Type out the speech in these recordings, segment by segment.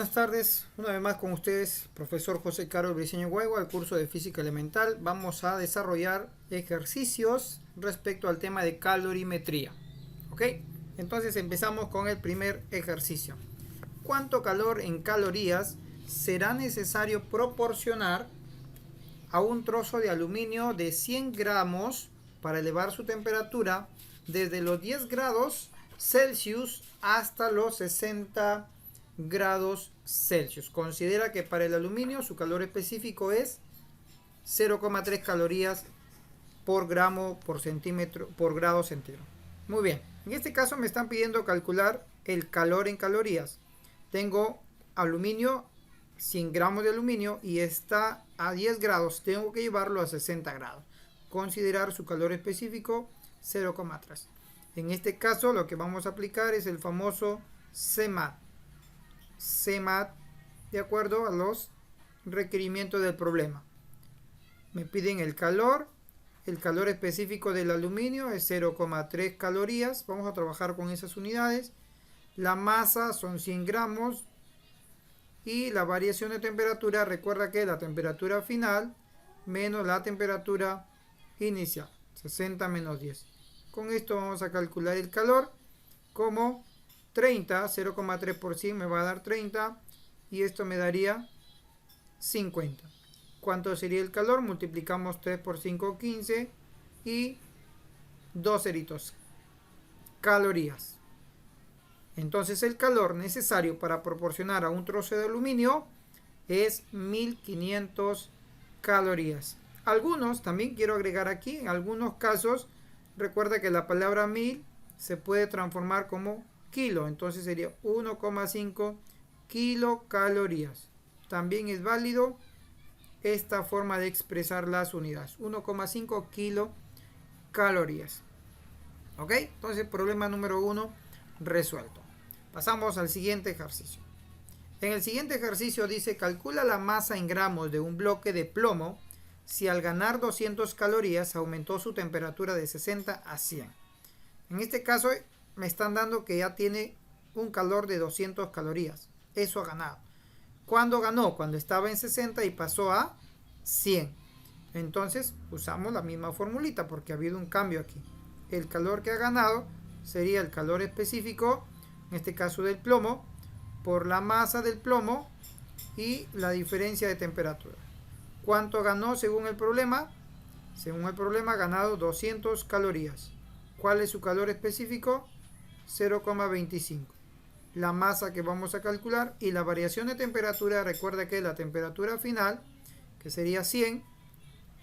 buenas tardes. Una vez más con ustedes, profesor José Carlos Briceño Guaigua, el curso de Física Elemental. Vamos a desarrollar ejercicios respecto al tema de calorimetría. ¿Ok? Entonces empezamos con el primer ejercicio. ¿Cuánto calor en calorías será necesario proporcionar a un trozo de aluminio de 100 gramos para elevar su temperatura desde los 10 grados Celsius hasta los 60 grados Celsius? Considera que para el aluminio su calor específico es 0,3 calorías por gramo por centímetro por grado centígrado. Muy bien, en este caso me están pidiendo calcular el calor en calorías. Tengo aluminio, 100 gramos de aluminio, y está a 10 grados, tengo que llevarlo a 60 grados. Considerar su calor específico 0,3. En este caso lo que vamos a aplicar es el famoso CMAT. CMAT de acuerdo a los requerimientos del problema. Me piden el calor específico del aluminio es 0,3 calorías. Vamos a trabajar con esas unidades. La masa son 100 gramos. Y la variación de temperatura, recuerda que la temperatura final menos la temperatura inicial, 60 menos 10. Con esto vamos a calcular el calor como 30, 0,3 por 100 me va a dar 30 y esto me daría 50. ¿Cuánto sería el calor? Multiplicamos 3 por 5, 15 y 2 ceritos. Calorías. Entonces el calor necesario para proporcionar a un trozo de aluminio es 1500 calorías. Algunos, también quiero agregar aquí, en algunos casos, recuerda que la palabra 1000 se puede transformar como kilo. Entonces sería 1,5 kilocalorías. También es válido esta forma de expresar las unidades. 1,5 kilocalorías. ¿Ok? Entonces problema número 1 resuelto. Pasamos al siguiente ejercicio. En el siguiente ejercicio dice: calcula la masa en gramos de un bloque de plomo si al ganar 200 calorías aumentó su temperatura de 60 a 100. En este caso me están dando que ya tiene un calor de 200 calorías. Eso ha ganado. ¿Cuándo ganó? Cuando estaba en 60 y pasó a 100. Entonces usamos la misma formulita porque ha habido un cambio aquí. El calor que ha ganado sería el calor específico, en este caso del plomo, por la masa del plomo y la diferencia de temperatura. ¿Cuánto ganó según el problema? Según el problema ha ganado 200 calorías. ¿Cuál es su calor específico? 0,25. La masa que vamos a calcular y la variación de temperatura, recuerda que la temperatura final, que sería 100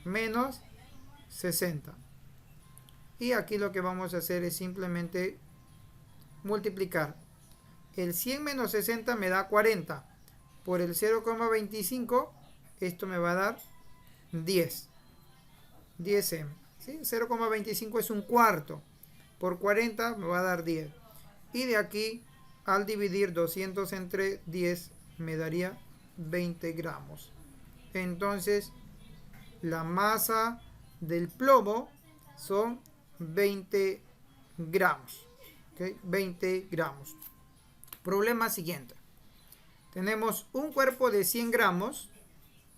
menos 60. Y aquí lo que vamos a hacer es simplemente multiplicar. El 100 menos 60 me da 40. Por el 0,25, esto me va a dar 10. 10M. ¿Sí? 0,25 es un cuarto. Por 40 me va a dar 10. Y de aquí, al dividir 200 entre 10, me daría 20 gramos. Entonces, la masa del plomo son 20 gramos. ¿Okay? 20 gramos. Problema siguiente. Tenemos un cuerpo de 100 gramos.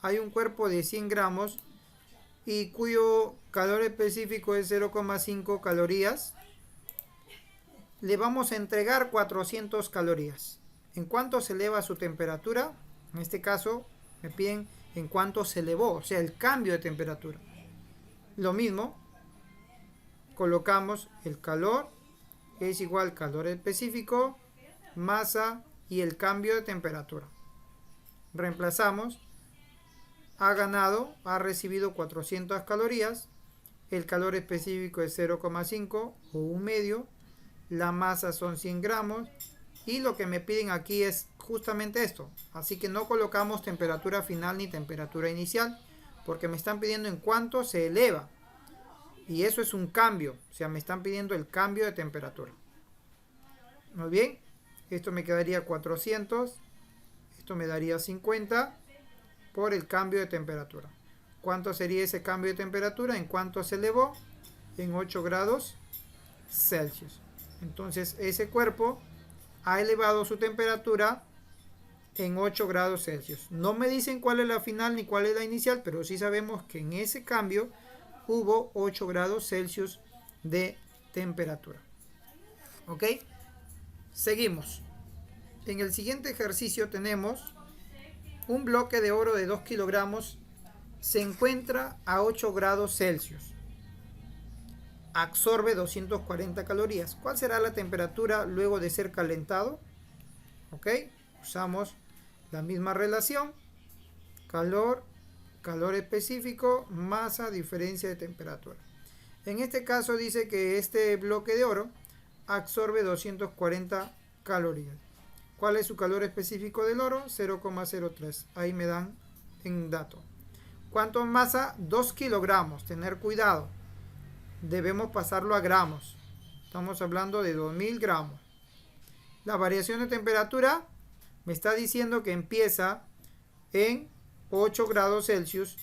Hay un cuerpo de 100 gramos y cuyo calor específico es 0,5 calorías. Le vamos a entregar 400 calorías. ¿En cuánto se eleva su temperatura? En este caso me piden en cuánto se elevó, o sea, el cambio de temperatura. Lo mismo, colocamos el calor es igual calor específico, masa y el cambio de temperatura. Reemplazamos. Ha ganado, ha recibido 400 calorías. El calor específico es 0,5 o un medio. La masa son 100 gramos. Y lo que me piden aquí es justamente esto. Así que no colocamos temperatura final ni temperatura inicial, porque me están pidiendo en cuánto se eleva. Y eso es un cambio. O sea, me están pidiendo el cambio de temperatura. Muy bien. Esto me quedaría 400. Esto me daría 50 por el cambio de temperatura. ¿Cuánto sería ese cambio de temperatura? ¿En cuánto se elevó? En 8 grados Celsius. Entonces ese cuerpo ha elevado su temperatura en 8 grados Celsius. No me dicen cuál es la final ni cuál es la inicial, pero sí sabemos que en ese cambio hubo 8 grados Celsius de temperatura. ¿Ok? Seguimos. En el siguiente ejercicio tenemos un bloque de oro de 2 kilogramos. Se encuentra a 8 grados Celsius. Absorbe 240 calorías. ¿Cuál será la temperatura luego de ser calentado? ¿Ok? Usamos la misma relación. Calor, calor específico, masa, diferencia de temperatura. En este caso dice que este bloque de oro absorbe 240 calorías. ¿Cuál es su calor específico del oro? 0,03. Ahí me dan en dato. ¿Cuánto es masa? 2 kilogramos. Tener cuidado. Debemos pasarlo a gramos. Estamos hablando de 2000 gramos. La variación de temperatura me está diciendo que empieza en 8 grados Celsius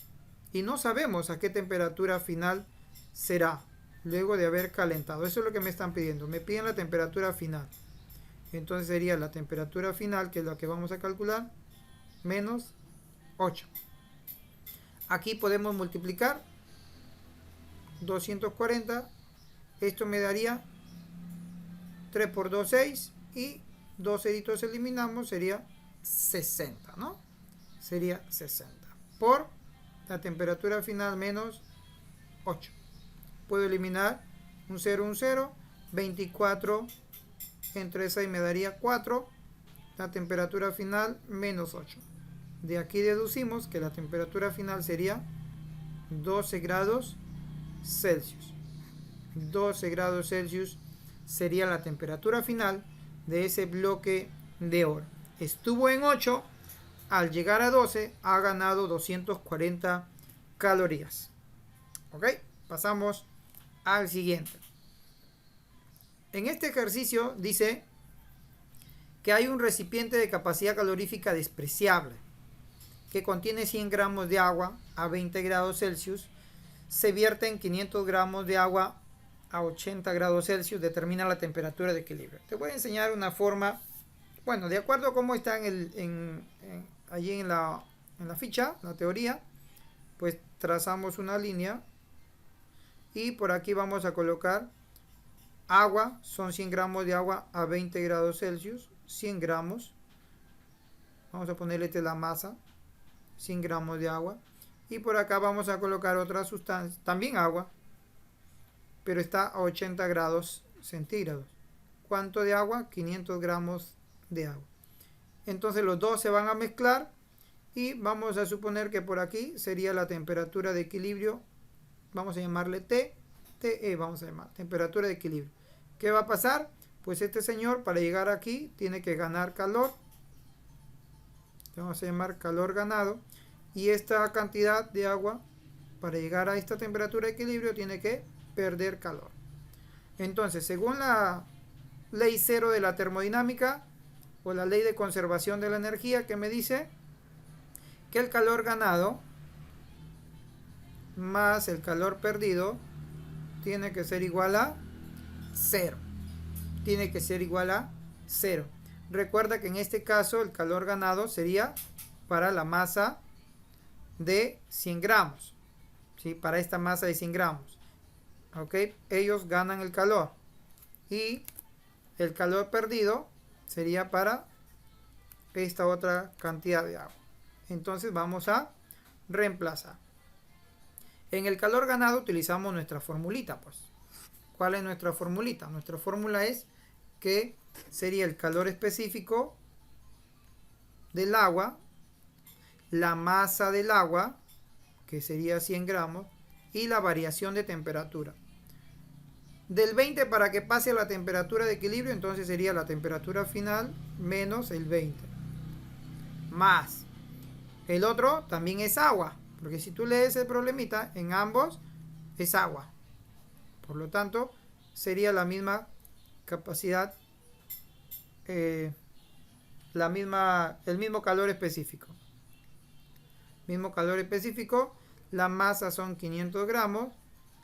y no sabemos a qué temperatura final será luego de haber calentado. Eso es lo que me están pidiendo. Me piden la temperatura final. Entonces sería la temperatura final, que es la que vamos a calcular, menos 8. Aquí podemos multiplicar 240. Esto me daría 3 por 2, 6. Y 2 ceritos eliminamos, sería 60, ¿no? Sería 60. Por la temperatura final menos 8. Puedo eliminar un 0, un 0. 24 entre 6 me daría 4. La temperatura final menos 8. De aquí deducimos que la temperatura final sería 12 grados Celsius. 12 grados Celsius sería la temperatura final de ese bloque de oro. Estuvo en 8, al llegar a 12 ha ganado 240 calorías. ¿Ok? Pasamos al siguiente. En este ejercicio dice que hay un recipiente de capacidad calorífica despreciable que contiene 100 gramos de agua a 20 grados Celsius. Se vierten 500 gramos de agua a 80 grados Celsius. Determina la temperatura de equilibrio. Te voy a enseñar una forma, bueno, de acuerdo a cómo está allí en la ficha, la teoría, pues trazamos una línea y por aquí vamos a colocar agua. Son 100 gramos de agua a 20 grados Celsius. 100 gramos. Vamos a ponerle la masa. 100 gramos de agua. Y por acá vamos a colocar otra sustancia, también agua, pero está a 80 grados centígrados. ¿Cuánto de agua? 500 gramos de agua. Entonces los dos se van a mezclar y vamos a suponer que por aquí sería la temperatura de equilibrio. Vamos a llamarle T, TE vamos a llamar, temperatura de equilibrio. ¿Qué va a pasar? Pues este señor para llegar aquí tiene que ganar calor. Vamos a llamar calor ganado. Y esta cantidad de agua para llegar a esta temperatura de equilibrio tiene que perder calor. Entonces, según la ley cero de la termodinámica o la ley de conservación de la energía, que me dice que el calor ganado más el calor perdido tiene que ser igual a 0. Tiene que ser igual a 0. Recuerda que en este caso el calor ganado sería para la masa de 100 gramos. ¿Sí? Para esta masa de 100 gramos. ¿Ok? Ellos ganan el calor. Y el calor perdido sería para esta otra cantidad de agua. Entonces vamos a reemplazar. En el calor ganado utilizamos nuestra formulita, pues. ¿Cuál es nuestra formulita? Nuestra fórmula es que sería el calor específico del agua, la masa del agua, que sería 100 gramos, y la variación de temperatura. Del 20 para que pase a la temperatura de equilibrio, entonces sería la temperatura final menos el 20. Más. El otro también es agua, porque si tú lees el problemita, en ambos es agua. Por lo tanto, sería la misma capacidad, el mismo calor específico. Mismo calor específico, la masa son 500 gramos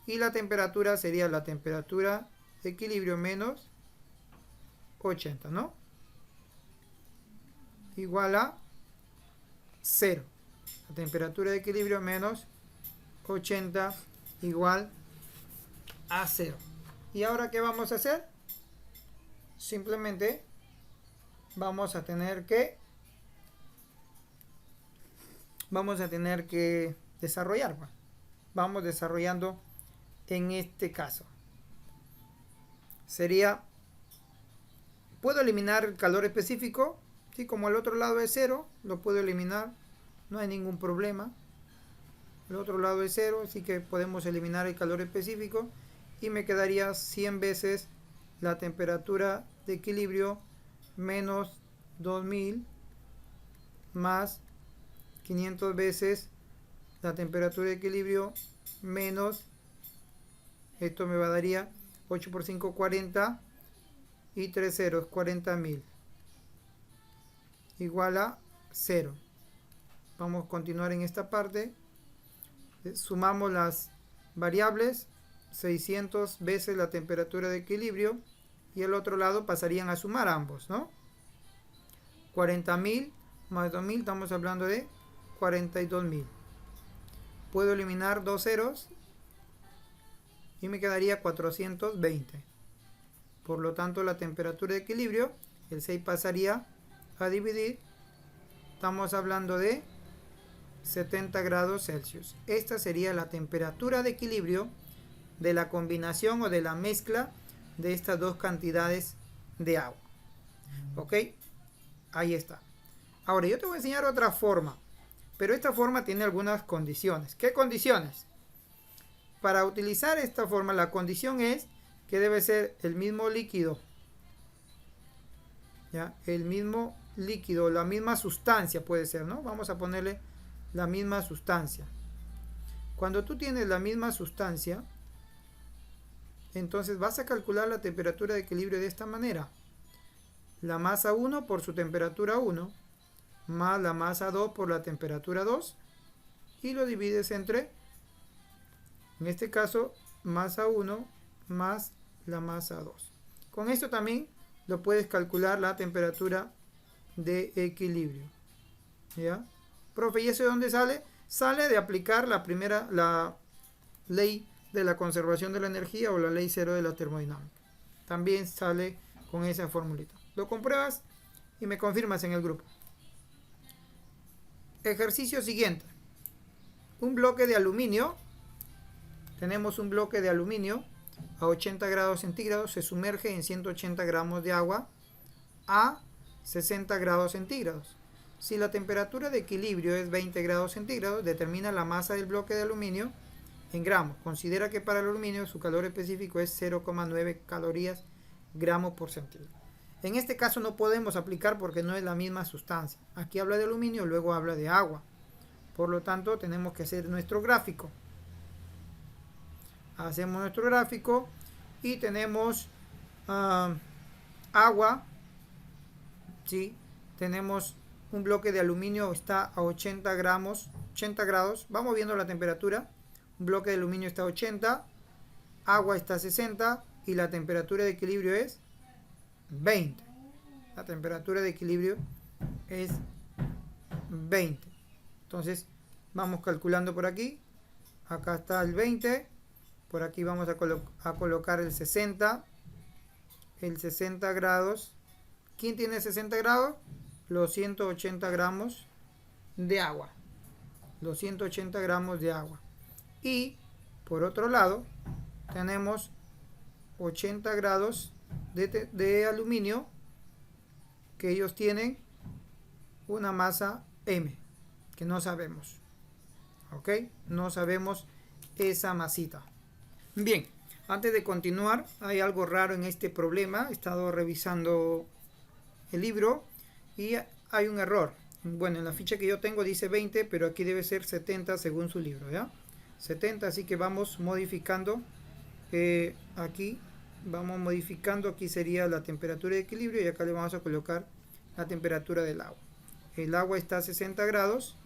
y la temperatura sería la temperatura de equilibrio menos 80, ¿no? igual a 0. La temperatura de equilibrio menos 80 igual a 0. ¿Y ahora qué vamos a hacer? Simplemente vamos a tener que desarrollar. Vamos desarrollando en este caso. Sería, ¿puedo eliminar el calor específico? Sí, como el otro lado es 0, lo puedo eliminar, no hay ningún problema. El otro lado es 0, así que podemos eliminar el calor específico y me quedaría 100 veces la temperatura de equilibrio menos 2000 más 500 veces la temperatura de equilibrio menos, esto me daría 8 por 5, 40 y 3 ceros, 40.000 igual a 0. Vamos a continuar en esta parte. Sumamos las variables, 600 veces la temperatura de equilibrio, y el otro lado pasarían a sumar ambos, ¿no? 40.000 más 2.000, estamos hablando de 42.000. Puedo eliminar dos ceros y me quedaría 420. Por lo tanto, la temperatura de equilibrio, el 6 pasaría a dividir, estamos hablando de 70 grados Celsius. Esta sería la temperatura de equilibrio de la combinación o de la mezcla de estas dos cantidades de agua. ¿Ok? Ahí está. Ahora yo te voy a enseñar otra forma, pero esta forma tiene algunas condiciones. ¿Qué condiciones? Para utilizar esta forma, la condición es que debe ser el mismo líquido, ¿ya? El mismo líquido, la misma sustancia puede ser, ¿no? Vamos a ponerle la misma sustancia. Cuando tú tienes la misma sustancia, entonces vas a calcular la temperatura de equilibrio de esta manera. La masa 1 por su temperatura 1 más la masa 2 por la temperatura 2 y lo divides entre, en este caso, masa 1 más la masa 2. Con esto también lo puedes calcular la temperatura de equilibrio. ¿Ya? Profe, ¿y eso de dónde sale? Sale de aplicar la ley de la conservación de la energía o la ley cero de la termodinámica. También sale con esa formulita. Lo compruebas y me confirmas en el grupo. Ejercicio siguiente. Un bloque de aluminio. Tenemos un bloque de aluminio a 80 grados centígrados. Se sumerge en 180 gramos de agua a 60 grados centígrados. Si la temperatura de equilibrio es 20 grados centígrados, determina la masa del bloque de aluminio en gramos. Considera que para el aluminio su calor específico es 0,9 calorías gramos por centímetro. En este caso no podemos aplicar porque no es la misma sustancia. Aquí habla de aluminio, luego habla de agua. Por lo tanto, tenemos que hacer nuestro gráfico. Hacemos nuestro gráfico y tenemos agua. ¿Sí? Tenemos un bloque de aluminio, está a 80 grados. Vamos viendo la temperatura. Un bloque de aluminio está a 80, agua está a 60 y la temperatura de equilibrio es 20. La temperatura de equilibrio es 20. Entonces vamos calculando por aquí. Acá está el 20. Por aquí vamos a colocar el 60. El 60 grados. ¿Quién tiene 60 grados? Los 180 gramos de agua. Los 180 gramos de agua. Y por otro lado tenemos 80 grados de aluminio, que ellos tienen una masa M, que no sabemos. ¿Ok? No sabemos esa masita. Bien, antes de continuar, hay algo raro en este problema. He estado revisando el libro y hay un error. Bueno, en la ficha que yo tengo dice 20, pero aquí debe ser 70 según su libro, ¿ya? 70, así que vamos modificando. Aquí vamos modificando. Aquí sería la temperatura de equilibrio y acá le vamos a colocar la temperatura del agua. El agua está a 60 grados,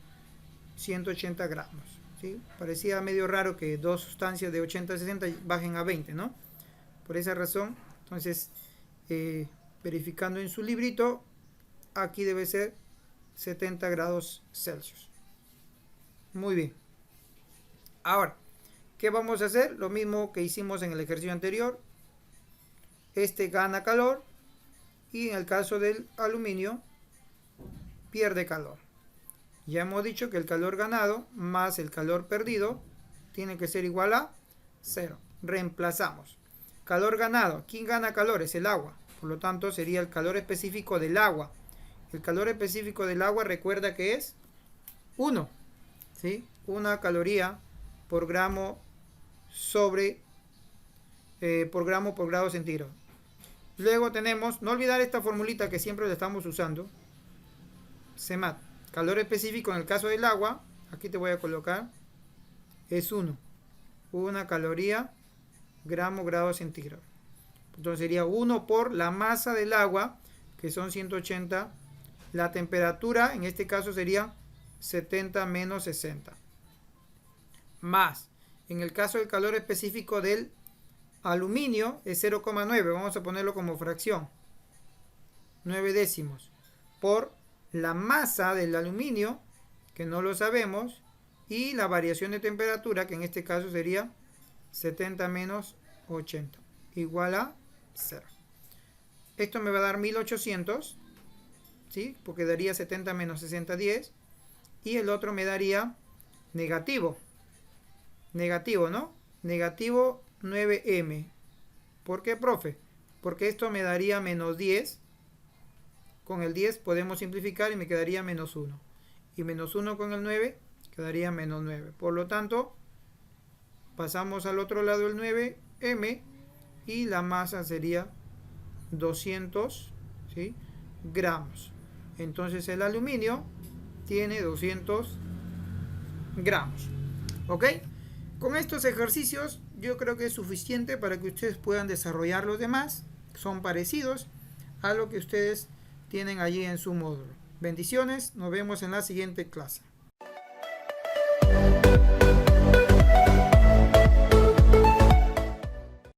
180 gramos, ¿sí? Parecía medio raro que dos sustancias de 80 a 60 bajen a 20, ¿no? Por esa razón, entonces, verificando en su librito, aquí debe ser 70 grados Celsius. Muy bien. Ahora, ¿qué vamos a hacer? Lo mismo que hicimos en el ejercicio anterior. Este gana calor y en el caso del aluminio pierde calor. Ya hemos dicho que el calor ganado más el calor perdido tiene que ser igual a 0. Reemplazamos. Calor ganado. ¿Quién gana calor? Es el agua. Por lo tanto, sería el calor específico del agua. El calor específico del agua, recuerda que es 1. ¿Sí? 1 caloría por gramo por gramo por grado centígrado. Luego tenemos, no olvidar esta formulita que siempre la estamos usando. CEMAT. Calor específico en el caso del agua, aquí te voy a colocar, es 1. 1 caloría gramo grado centígrado. Entonces sería 1 por la masa del agua, que son 180. La temperatura, en este caso sería 70 menos 60. Más, en el caso del calor específico del aluminio, es 0,9. Vamos a ponerlo como fracción. 9 décimos. Por la masa del aluminio, que no lo sabemos, y la variación de temperatura, que en este caso sería 70 menos 80, igual a 0. Esto me va a dar 1800, ¿sí? Porque daría 70 menos 60, 10. Y el otro me daría negativo. Negativo, ¿no? Negativo 9m. ¿Por qué, profe? Porque esto me daría menos 10. Con el 10 podemos simplificar y me quedaría menos 1. Y menos 1 con el 9 quedaría menos 9. Por lo tanto, pasamos al otro lado el 9m y la masa sería 200, ¿sí? gramos. Entonces el aluminio tiene 200 gramos. ¿Ok? Con estos ejercicios yo creo que es suficiente para que ustedes puedan desarrollar los demás. Son parecidos a lo que ustedes tienen allí en su módulo. Bendiciones, nos vemos en la siguiente clase.